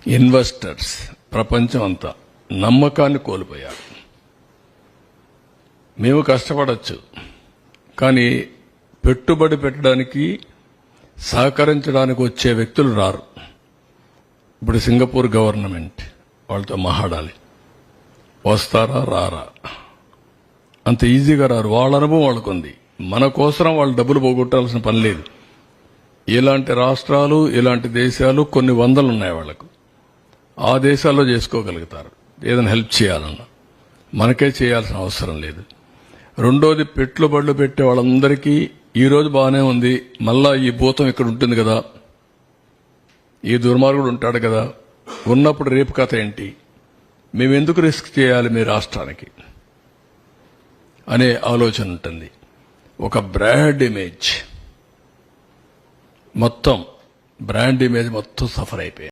Investors ప్రపంచం అంతా నమ్మకాన్ని కోల్పోయారు. మేము కష్టపడచ్చు, కానీ పెట్టుబడి పెట్టడానికి సహకరించడానికి వచ్చే వ్యక్తులు రారు. ఇప్పుడు సింగపూర్ గవర్నమెంట్ వాళ్ళతో మాట్లాడాలి, వస్తారా రారా? అంత ఈజీగా రారు. వాళ్ళ అనుభవం వాళ్ళకుంది. మన కోసం వాళ్ళు డబ్బులు పోగొట్టాల్సిన పని లేదు. ఇలాంటి రాష్ట్రాలు, ఇలాంటి దేశాలు కొన్ని వందలు ఉన్నాయి వాళ్లకు. ఆ దేశాల్లో చేసుకోగలుగుతారు ఏదైనా హెల్ప్ చేయాలన్నా. మనకే చేయాల్సిన అవసరం లేదు. రెండోది, పెట్టుబడులు పెట్టే వాళ్ళందరికీ ఈ రోజు బాగానే ఉంది, మళ్ళా ఈ భూతం ఇక్కడ ఉంటుంది కదా, ఈ దుర్మార్గుడు ఉంటాడు కదా, ఉన్నప్పుడు రేపు కథ ఏంటి, మేమెందుకు రిస్క్ చేయాలి మీ రాష్ట్రానికి అనే ఆలోచన ఉంటుంది. ఒక బ్రాండ్ ఇమేజ్ మొత్తం సఫర్ అయిపోయింది.